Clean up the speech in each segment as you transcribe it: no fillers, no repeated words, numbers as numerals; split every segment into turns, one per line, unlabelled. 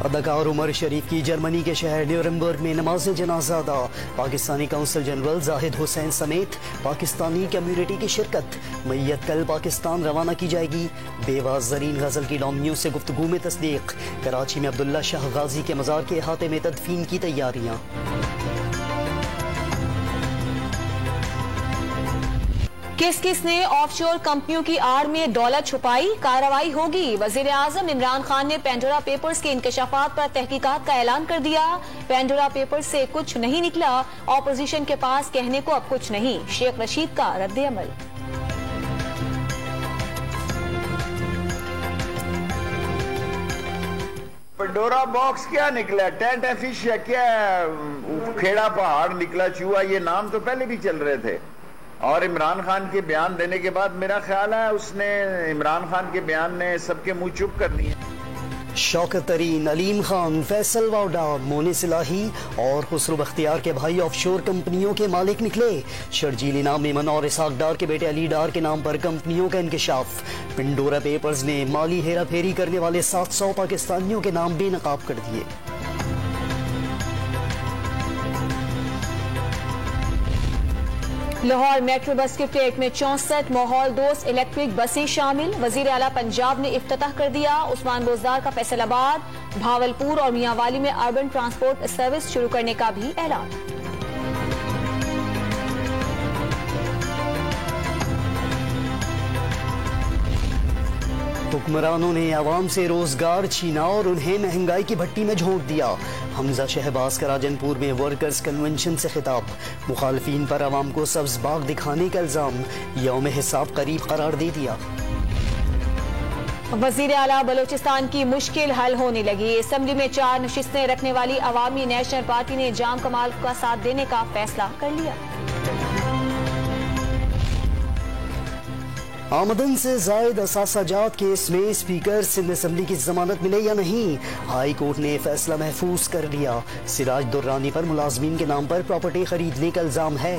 अदाकार उमर शरीफ की जर्मनी के शहर न्यूरमबर्ग में नमाज जनाजा अदा। पाकिस्तानी काउंसिल जनरल जाहिद हुसैन समेत पाकिस्तानी कम्युनिटी की शिरकत। मैयत कल पाकिस्तान रवाना की जाएगी। बेवा ज़रीन गजल की डॉमियो से गुफ्तगू में तस्दीक। कराची में अब्दुल्ला शाह गाजी के मज़ार के अहाते में तदफीन की तैयारियां।
किस किस ने ऑफशोर कंपनियों की आड़ में दौलत छुपाई, कार्रवाई होगी। वजीर आजम इमरान खान ने पेंडोरा पेपर्स के इंकशाफात पर तहकीकात का ऐलान कर दिया। पेंडोरा पेपर्स से कुछ नहीं निकला, ऑपोजिशन के पास कहने को अब कुछ नहीं। शेख रशीद का रद्द-ए-अमल।
पेंडोरा बॉक्स क्या निकला, टेंट फिश या क्या, खेड़ा पहाड़ निकला, चूहा, ये नाम तो पहले भी चल रहे थे। और इमरान खान के बयान देने के बाद मेरा ख्याल है उसने, इमरान खान के बयान ने सबके मुंह चुप कर दिए।
शौकत तरीन, अलीम खान, फैसल वाउडा, मोने सिलाही और खुसरो बख्तियार के भाई ऑफशोर कंपनियों के मालिक निकले। शर्जील इनाम मेमन और इसाक डार के बेटे अली डार के नाम पर कंपनियों का इंकशाफ। पेंडोरा पेपर्स ने माली हेरा फेरी करने वाले 700 पाकिस्तानियों के नाम बेनकाब कर दिए।
लाहौर मेट्रो बस के फ्लेट में 64 माहौल दोस्त इलेक्ट्रिक बसें शामिल। वजीर आला पंजाब ने इफ्तिताह कर दिया। उस्मान बोजदार का फैसलाबाद, भावलपुर और मियांवाली में अर्बन ट्रांसपोर्ट सर्विस शुरू करने का भी ऐलान।
हुक्मरानों ने आवाम से रोजगार छीना और उन्हें महंगाई की भट्टी में झोंक दिया। हमजा शहबाज का राजनपुर में वर्कर्स कन्वेंशन से खिताब। मुखालफीन पर आवाम को सब्ज बाग दिखाने का इल्जाम। यौम हिसाब करीब करार दे दिया।
वजीर आला बलोचिस्तान की मुश्किल हल होने लगी। असेंबली में 4 नशिस्तें रखने वाली अवामी नेशनल पार्टी ने जाम कमाल का साथ देने का फैसला कर लिया।
आमदन से जायद असासाजात केस में स्पीकर सिंध असेंबली की जमानत मिले या नहीं, हाई कोर्ट ने फैसला महफूज कर लिया। सिराज दुर्रानी पर मुलाजमीन के नाम पर प्रॉपर्टी खरीदने का इल्जाम है।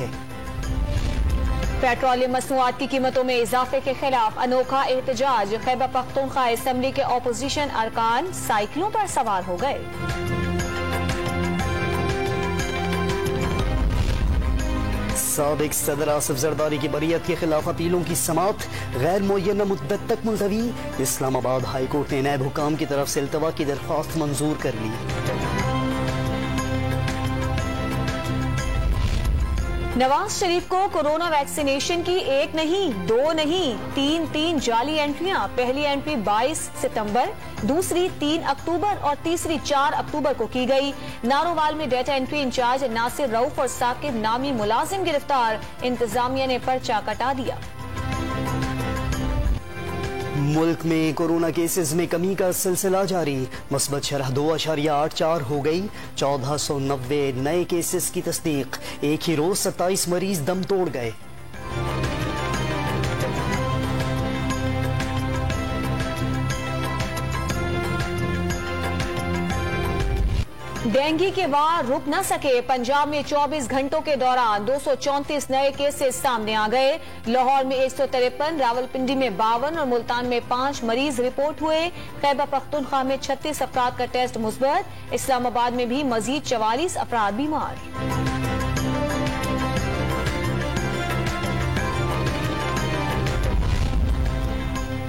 पेट्रोलियम मसनूआत की कीमतों में इजाफे के खिलाफ अनोखा एहतजाज। खैबर पख्तूनख्वा असेंबली के ऑपोजिशन अरकान साइकिलों पर सवार हो गए।
साबिक सदर आसिफ जरदारी की बरियत के खिलाफ अपीलों की समाअत गैर मुअय्यना मुद्दत तक मुलतवी। इस्लामाबाद हाई कोर्ट ने नायब हुकाम की तरफ से इल्तवा की दरख्वास्त मंजूर कर ली।
नवाज शरीफ को कोरोना वैक्सीनेशन की 1 नहीं 2 नहीं 3 जाली एंट्रियां। पहली एंट्री 22 सितंबर, दूसरी 3 अक्टूबर और तीसरी 4 अक्टूबर को की गई। नारोवाल में data entry incharge Nasir Rauf और साकिब नामी मुलाजिम गिरफ्तार। इंतजामिया ने पर्चा कटा दिया।
मुल्क में कोरोना केसेस में कमी का सिलसिला जारी। मस्बत शरह 2.84 हो गई। 1490 नए केसेस की तस्दीक। एक ही रोज 27 मरीज दम तोड़ गए।
डेंगू के वार रुक न सके। पंजाब में 24 घंटों के दौरान 234 नए केसेस सामने आ गए। लाहौर में 153, रावलपिंडी में 52 और मुल्तान में 5 मरीज रिपोर्ट हुए। खैबर पख्तूनख्वा में 36 अफराद का टेस्ट मुस्बत। इस्लामाबाद में भी मजीद 44 अफराद बीमार।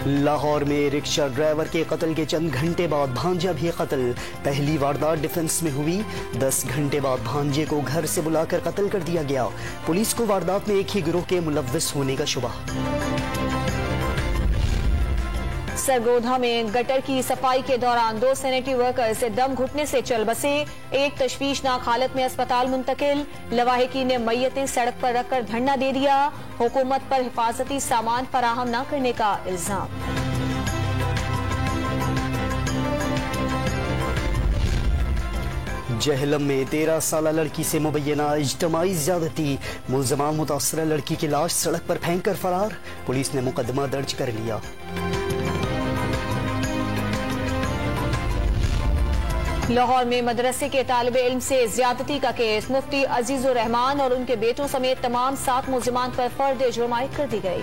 लाहौर में रिक्शा ड्राइवर के कत्ल के चंद घंटे बाद भांजा भी कत्ल। पहली वारदात डिफेंस में हुई। 10 घंटे बाद भांजे को घर से बुलाकर कत्ल कर दिया गया। पुलिस को वारदात में एक ही गिरोह के मुलव्विस होने का शुबा।
सरगोधा में गटर की सफाई के दौरान 2 सैनिटरी वर्कर्स दम घुटने से चल बसे। एक तशवीशनाक हालत में अस्पताल मुंतकिल। लवाहिकी ने मैयतें सड़क पर रखकर धरना दे दिया। हुकूमत पर हिफाजती सामान फराहम न करने का इल्जाम।
जहलम में 13 साला लड़की से मुबैना इज्तमाई ज्यादती। मुल्ज़मान मुतासरा लड़की की लाश सड़क पर फेंक कर फरार। पुलिस ने मुकदमा दर्ज कर लिया।
लाहौर में मदरसे के तालिबे इल्म से ज्यादती का केस। मुफ्ती अजीजुर रहमान और उनके बेटों समेत तमाम 7 मुल्जिमान पर फर्द जुर्मायत कर दी गई।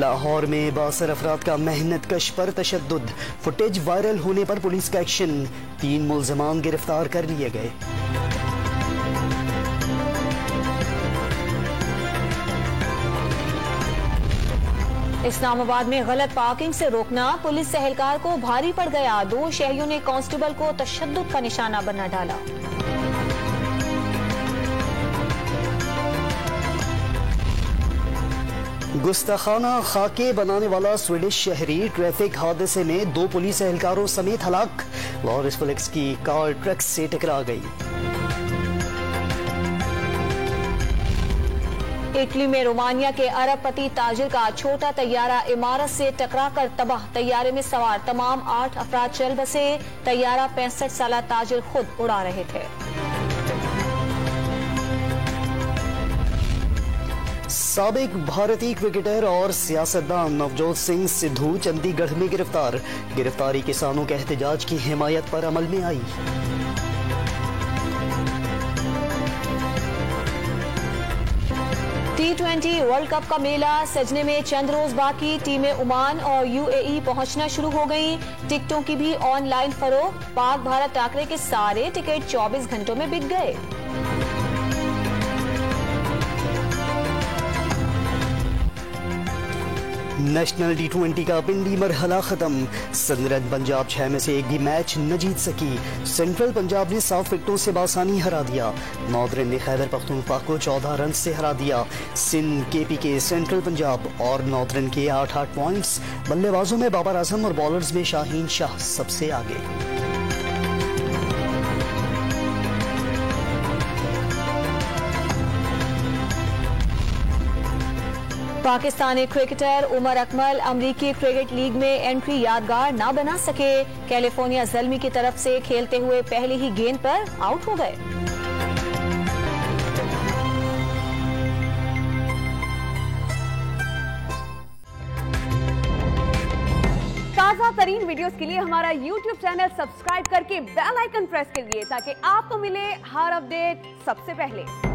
लाहौर में 62 अफराद का मेहनत कश पर तशद्दुद, फुटेज वायरल होने पर पुलिस का एक्शन, 3 मुल्ज़िमान गिरफ्तार कर लिए गए।
इस्लामाबाद में गलत पार्किंग से रोकना पुलिस एहलकार को भारी पड़ गया, 2 शहरियों ने कांस्टेबल को तशद्दुद का निशाना बना डाला।
गुस्ताखाना खाके बनाने वाला स्वीडिश शहरी ट्रैफिक हादसे में 2 पुलिस एहलकारों समेत हलाक, लॉरिस फ्लेक्स की कार ट्रक से टकरा गई।
इटली में रोमानिया के अरबपति ताजिर का छोटा तैयारा इमारत से टकराकर तबाह, तैयारे में सवार तमाम 8 अफराद चल बसे, तैयारा 65 साल ताजिर खुद उड़ा रहे थे।
साबिक भारतीय क्रिकेटर और सियासतदान नवजोत सिंह सिद्धू चंडीगढ़ में गिरफ्तार, गिरफ्तारी किसानों के एहतजाज की हिमायत पर अमल में आई।
T20 वर्ल्ड कप का मेला सजने में चंद रोज बाकी, टीमें ओमान और UAE पहुंचना शुरू हो गई, टिकटों की भी ऑनलाइन फरोख्त, पाक भारत टाकरे के सारे टिकट 24 घंटों में बिक गए।
नेशनल T20 का पिंडी मरहला खत्म, सनराइज पंजाब 6 में से 1 भी मैच न जीत सकी, सेंट्रल पंजाब ने 7 विकेटों से बासानी हरा दिया, नॉर्दर्न ने खैबर पख्तूनख्वा को 14 रन से हरा दिया, सिंध KPK सेंट्रल पंजाब और नॉर्दर्न के 8-8 पॉइंट्स, बल्लेबाजों में बाबर आजम और बॉलर्स में शाहीन शाह सबसे आगे।
पाकिस्तानी क्रिकेटर उमर अकमल अमरीकी क्रिकेट लीग में एंट्री यादगार ना बना सके, कैलिफोर्निया ज़ल्मी की तरफ से खेलते हुए पहली ही गेंद पर आउट हो गए।
ताज़ा तरीन वीडियोस के लिए हमारा YouTube चैनल सब्सक्राइब करके बेल आइकन प्रेस कीजिए ताकि आपको मिले हर अपडेट सबसे पहले।